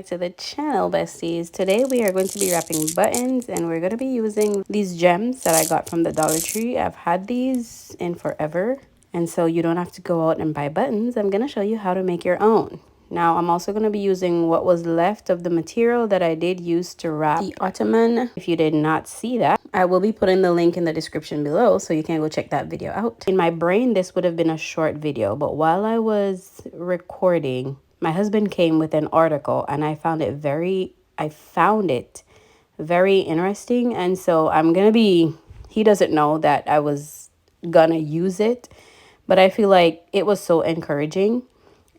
back to the channel, besties. Today we are going to be wrapping buttons, and we're going to be using these gems that I got from the Dollar Tree. I've had these in forever, and so you don't have to go out and buy buttons. I'm going to show you how to make your own. Now, I'm also going to be using what was left of the material that I did use to wrap the ottoman. If you did not see that, I will be putting the link in the description below, so you can go check that video out. In my brain, this would have been a short video, but while I was recording, my husband came with an article, and I found it very interesting. And so he doesn't know that I was gonna use it, but I feel like it was so encouraging.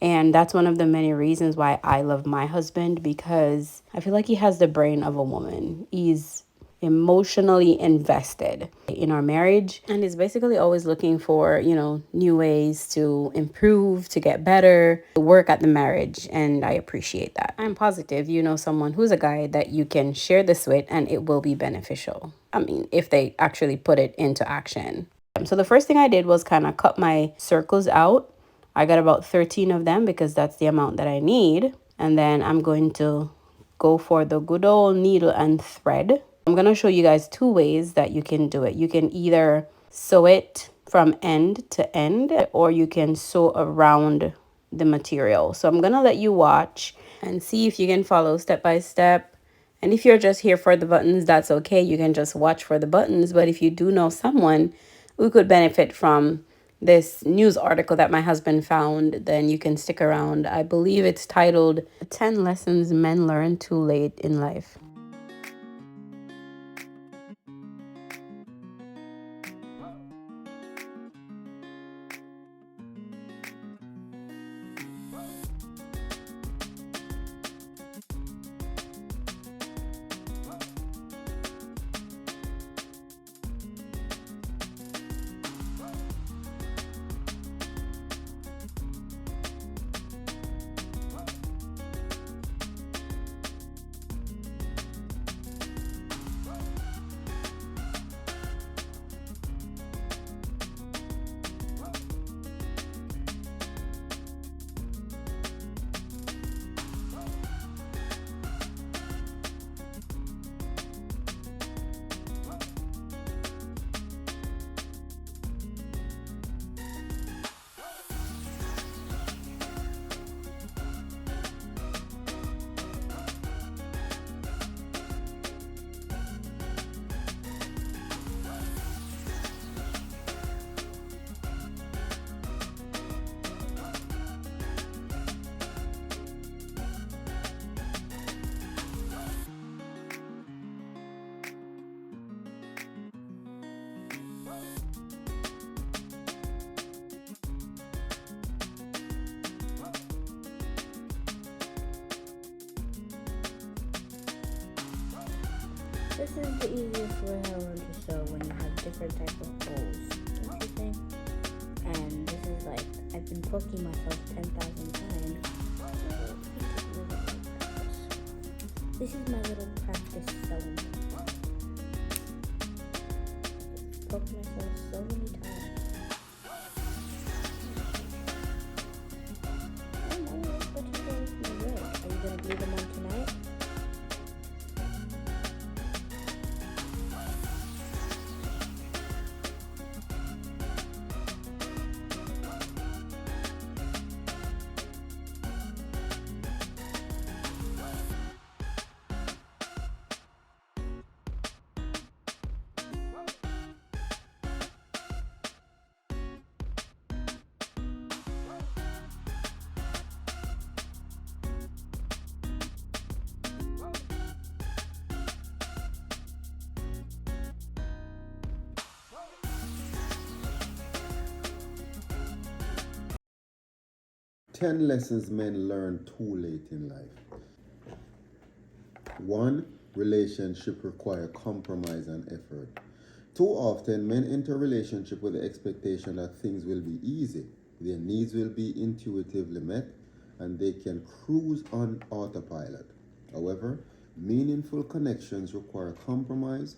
And that's one of the many reasons why I love my husband, because I feel like he has the brain of a woman. He's emotionally invested in our marriage, and is basically always looking for, new ways to improve, to get better, to work at the marriage. And I appreciate that. I'm positive you know someone who's a guy that you can share this with, and it will be beneficial. I mean, if they actually put it into action. So the first thing I did was kind of cut my circles out. I got about 13 of them because that's the amount that I need. And then I'm going to go for the good old needle and thread. I'm going to show you guys two ways that you can do it. You can either sew it from end to end, or you can sew around the material. So I'm going to let you watch and see if you can follow step by step. And if you're just here for the buttons, that's okay. You can just watch for the buttons. But if you do know someone who could benefit from this news article that my husband found, then you can stick around. I believe it's titled 10 Lessons Men Learn Too Late in Life. This is the easiest way I learned to sew when you have different type of holes, don't you think? And this is like, I've been poking myself 10,000 times. This is my little practice sewing. Poked myself so many times. I don't know what you guys do with. Are you gonna glue them on tonight? Ten lessons men learn too late in life. 1. Relationship require compromise and effort. Too often, men enter a relationship with the expectation that things will be easy, their needs will be intuitively met, and they can cruise on autopilot. However, meaningful connections require compromise,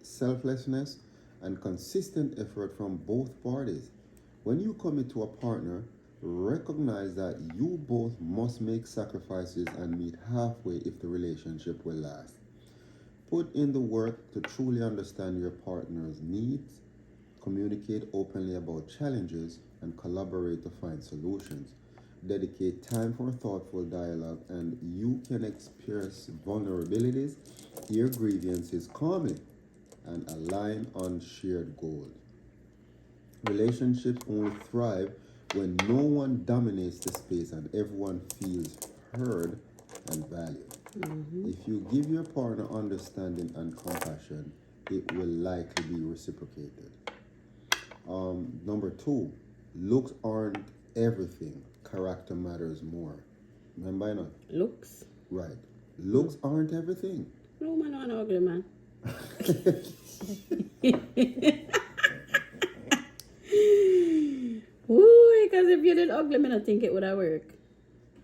selflessness, and consistent effort from both parties. When you commit to a partner, Recognize that you both must make sacrifices and meet halfway if the relationship will last. Put in the work to truly understand your partner's needs, communicate openly about challenges, and collaborate to find solutions. Dedicate time for thoughtful dialogue, and you can express vulnerabilities, hear grievances calmly, and align on shared goals. Relationships only thrive when no one dominates the space and everyone feels heard and valued. If you give your partner understanding and compassion, it will likely be reciprocated. Number two, looks aren't everything. Character matters more. Remember, you know? Looks? Right. Looks aren't everything. No man, no ugly man. Woo, because if you did ugly, I don't think it would have worked.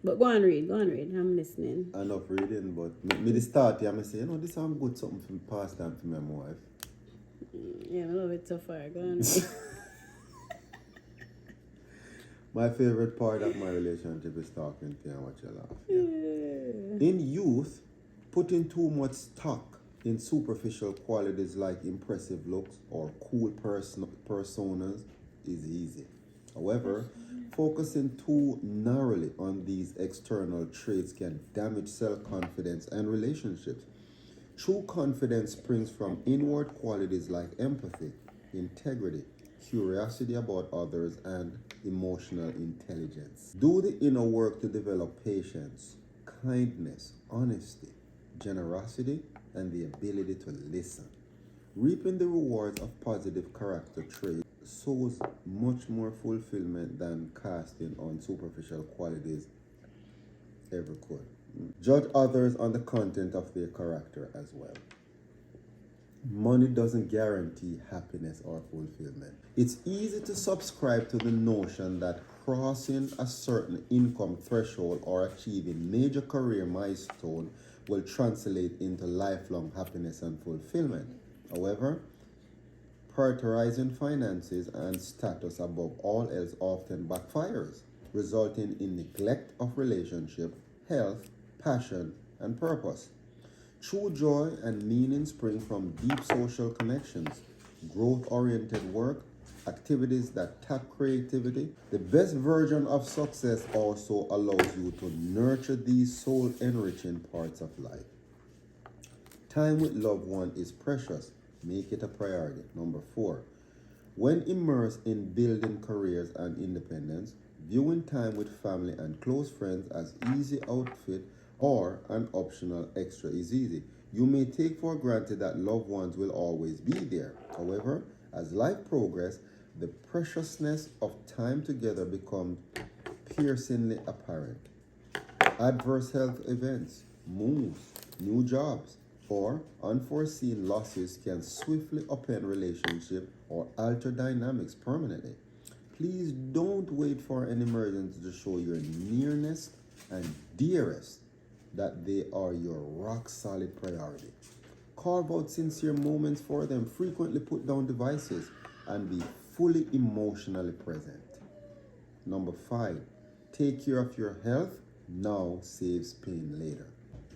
But go on read. I'm listening. Enough reading, but me the start here, I say, this sound good something from past time for me and my wife. Yeah, I love it so far. Go on. My favorite part of my relationship is talking to you and watch you laugh. Yeah. In youth, putting too much stock in superficial qualities like impressive looks or cool personas is easy. However, focusing too narrowly on these external traits can damage self-confidence and relationships. True confidence springs from inward qualities like empathy, integrity, curiosity about others, and emotional intelligence. Do the inner work to develop patience, kindness, honesty, generosity, and the ability to listen. Reaping the rewards of positive character traits shows much more fulfillment than casting on superficial qualities ever could. Judge others on the content of their character as well. Money doesn't guarantee happiness or fulfillment. It's easy to subscribe to the notion that crossing a certain income threshold or achieving major career milestone will translate into lifelong happiness and fulfillment. However, prioritizing finances and status above all else often backfires, resulting in neglect of relationship, health, passion, and purpose. True joy and meaning spring from deep social connections, growth-oriented work, activities that tap creativity. The best version of success also allows you to nurture these soul-enriching parts of life. Time with loved one is precious. Make it a priority. Number 4. When immersed in building careers and independence, viewing time with family and close friends as easy outfit or an optional extra is easy. You may take for granted that loved ones will always be there. However, as life progresses, the preciousness of time together becomes piercingly apparent. Adverse health events, moves, new jobs, or unforeseen losses can swiftly upend relationship or alter dynamics permanently. Please don't wait for an emergency to show your nearness and dearest that they are your rock-solid priority. Carve out sincere moments for them, frequently put down devices, and be fully emotionally present. Number 5, take care of your health now saves pain later.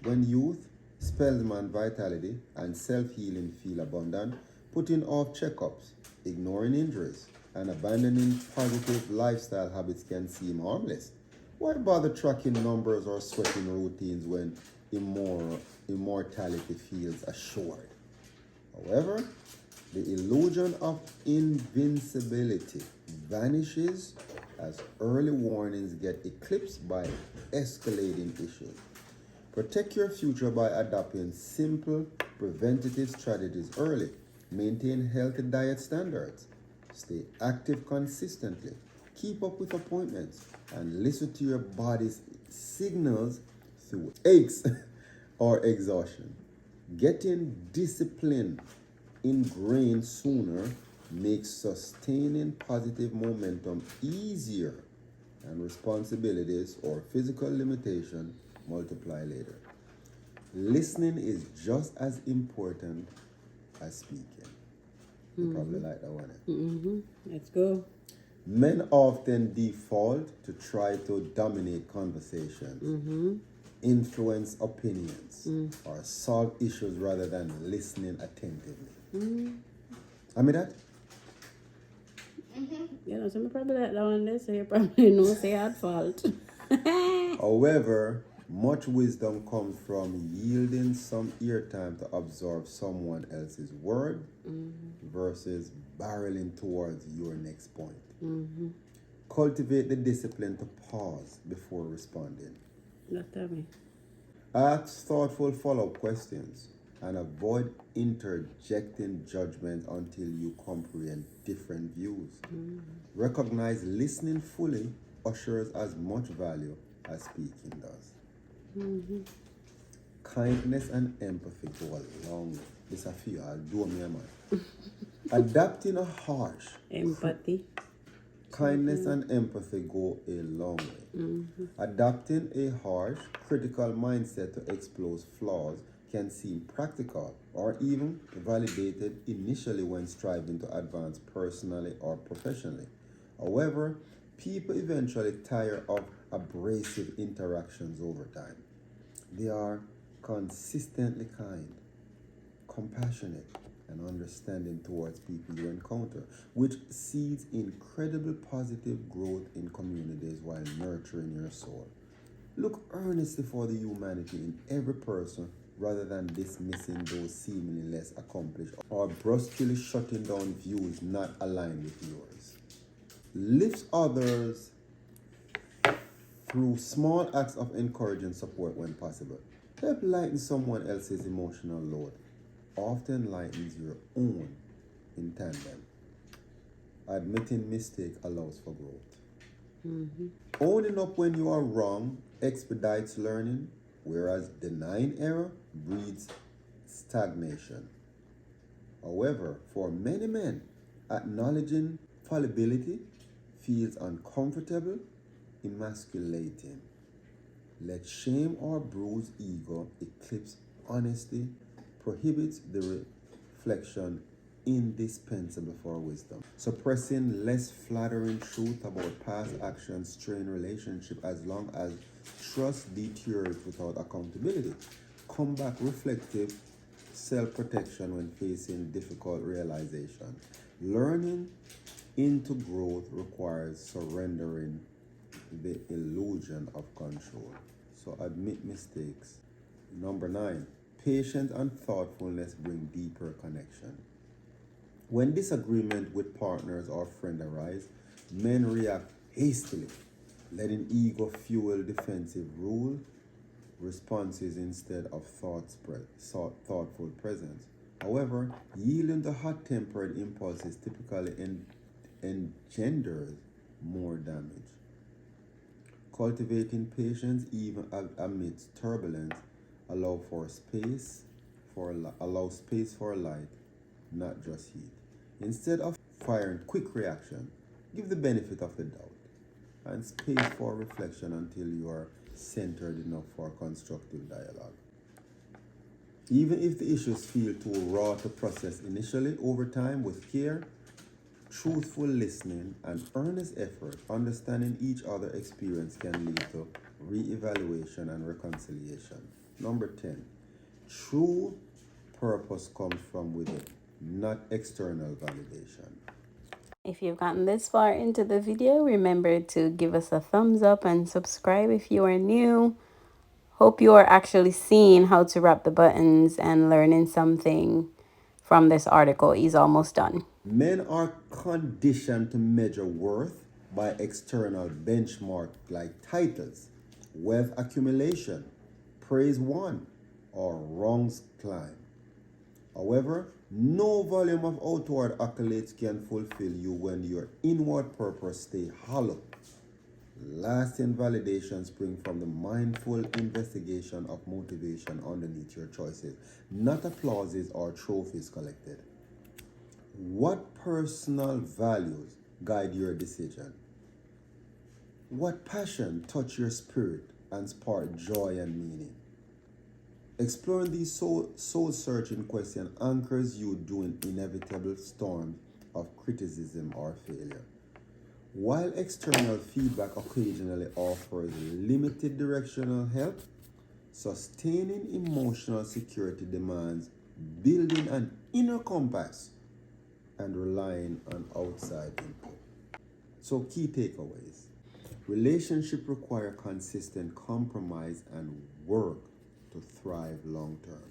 When youth, spellman vitality, and self-healing feel abundant, putting off checkups, ignoring injuries, and abandoning positive lifestyle habits can seem harmless. Why bother tracking numbers or sweating routines when immortality feels assured? However, the illusion of invincibility vanishes as early warnings get eclipsed by escalating issues. Protect your future by adopting simple preventative strategies early. Maintain healthy diet standards. Stay active consistently. Keep up with appointments and listen to your body's signals through aches or exhaustion. Getting discipline ingrained sooner makes sustaining positive momentum easier, and responsibilities or physical limitation multiply later. Listening is just as important as speaking. You probably like that one. Let's go. Men often default to try to dominate conversations, influence opinions, or solve issues rather than listening attentively. I mean that? You know, some probably that one they say probably no say at fault. However, much wisdom comes from yielding some eartime to absorb someone else's word versus barreling towards your next point. Cultivate the discipline to pause before responding. Don't tell me. Ask thoughtful follow-up questions and avoid interjecting judgment until you comprehend different views. Recognize listening fully ushers as much value as speaking does. Kindness and empathy go a long way. This I feel I'll do me a man. Adapting a harsh Empathy. kindness and empathy go a long way. Adopting a harsh, critical mindset to expose flaws can seem practical or even validated initially when striving to advance personally or professionally. However, people eventually tire of abrasive interactions over time. They are consistently kind, compassionate, and understanding towards people you encounter, which seeds incredible positive growth in communities while nurturing your soul. Look earnestly for the humanity in every person rather than dismissing those seemingly less accomplished or brusquely shutting down views not aligned with yours. Lift others through small acts of encouraging support when possible. Help lighten someone else's emotional load. Often lightens your own in tandem. Admitting mistake allows for growth. Owning up when you are wrong expedites learning, whereas denying error breeds stagnation. However, for many men, acknowledging fallibility feels uncomfortable, emasculating. Let shame or bruised ego eclipse honesty, prohibits the reflection indispensable for wisdom. Suppressing less flattering truth about past actions strain relationship as long as trust deteriorates without accountability. Come back reflective self-protection when facing difficult realization. Learning into growth requires surrendering the illusion of control. So admit mistakes. Number 9, patience and thoughtfulness bring deeper connection. When disagreement with partners or friends arise, men react hastily, letting ego fuel defensive rule responses instead of thoughtful presence. However, yielding to hot-tempered impulses typically engenders more damage. Cultivating patience even amidst turbulence allow space for light, not just heat. Instead of firing quick reaction, give the benefit of the doubt and space for reflection until you are centered enough for constructive dialogue. Even if the issues feel too raw to process initially, over time with care, truthful listening, and earnest effort, understanding each other's experience can lead to re-evaluation and reconciliation. Number 10, true purpose comes from within, not external validation. If you've gotten this far into the video, remember to give us a thumbs up and subscribe if you are new. Hope you are actually seeing how to wrap the buttons and learning something from this article. He's almost done. Men are conditioned to measure worth by external benchmarks like titles, wealth accumulation, praise won, or wrongs climbed. However, no volume of outward accolades can fulfill you when your inward purpose stays hollow. Lasting validation springs from the mindful investigation of motivation underneath your choices, not applauses or trophies collected. What personal values guide your decision? What passion touch your spirit and spark joy and meaning? Exploring these soul-searching questions anchors you during inevitable storms of criticism or failure. While external feedback occasionally offers limited directional help, sustaining emotional security demands building an inner compass and relying on outside input. So, key takeaways: relationship require consistent compromise and work to thrive long term.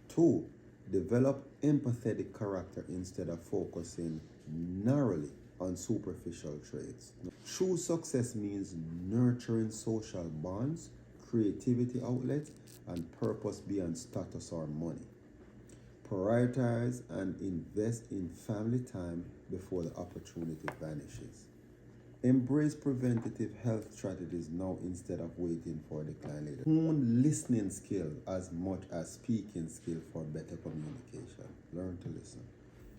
2. Develop empathetic character instead of focusing narrowly on superficial traits. True success means nurturing social bonds, creativity outlets, and purpose beyond status or money. Prioritize and invest in family time before the opportunity vanishes. Embrace preventative health strategies now instead of waiting for decline later. Hone listening skill as much as speaking skill for better communication. Learn to listen.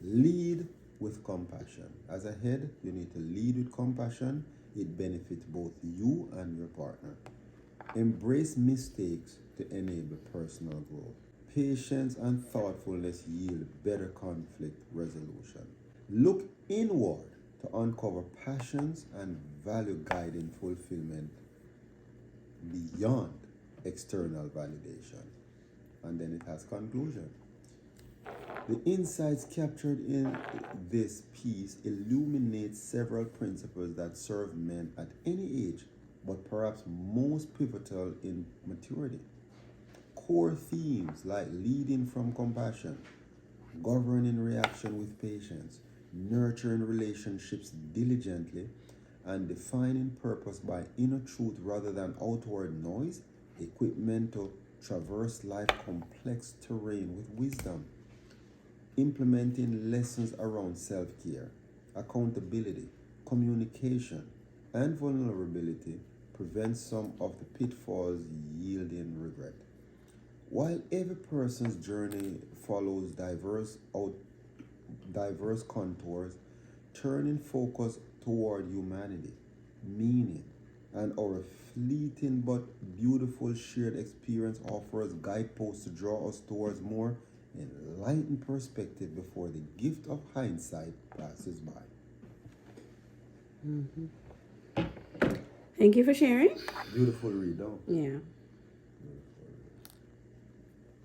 Lead with compassion. As a head, you need to lead with compassion. It benefits both you and your partner. Embrace mistakes to enable personal growth. Patience and thoughtfulness yield better conflict resolution. Look inward to uncover passions and value guiding fulfillment beyond external validation. And then it has conclusion. The insights captured in this piece illuminate several principles that serve men at any age, but perhaps most pivotal in maturity. Core themes like leading from compassion, governing reaction with patience, nurturing relationships diligently, and defining purpose by inner truth rather than outward noise, equipment to traverse life's complex terrain with wisdom. Implementing lessons around self-care, accountability, communication, and vulnerability prevents some of the pitfalls yielding regret. While every person's journey follows diverse contours, turning focus toward humanity, meaning, and our fleeting but beautiful shared experience offers guideposts to draw us towards more enlightened perspective before the gift of hindsight passes by. Thank you for sharing. Beautiful read, though. Yeah,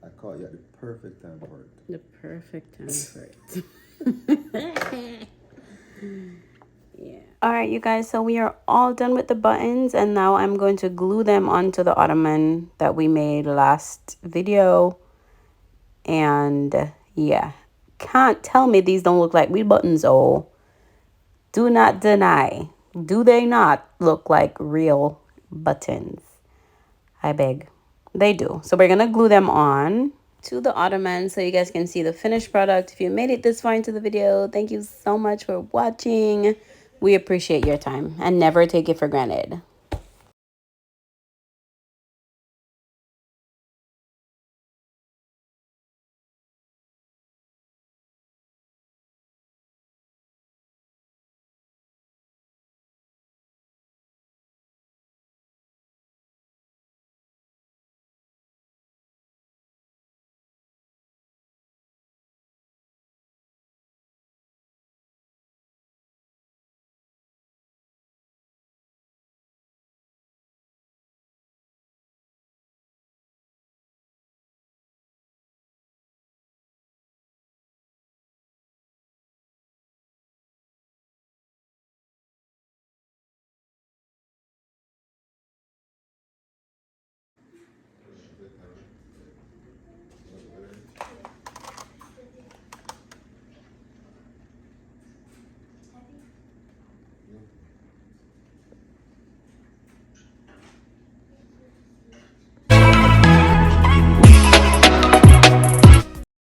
I caught you at the perfect time for it. the perfect time for it. Yeah. All right, you guys, so we are all done with the buttons, and now I'm going to glue them onto the ottoman that we made last video. And yeah, can't tell me these don't look like real buttons. Oh, do not deny. Do they not look like real buttons? I beg. They do. So we're going to glue them on to the ottoman so you guys can see the finished product. If you made it this far into the video, thank you so much for watching. We appreciate your time and never take it for granted.